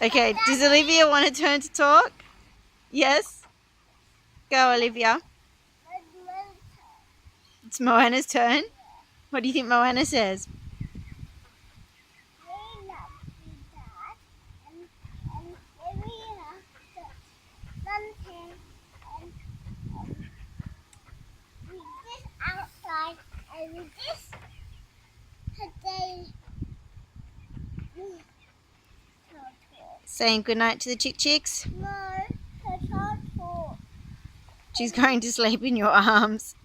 Okay, does Olivia want a turn to talk? Yes? Go, Olivia. It's Moana's turn. What do you think Moana says? Saying goodnight to the chicks? She's going to sleep in your arms.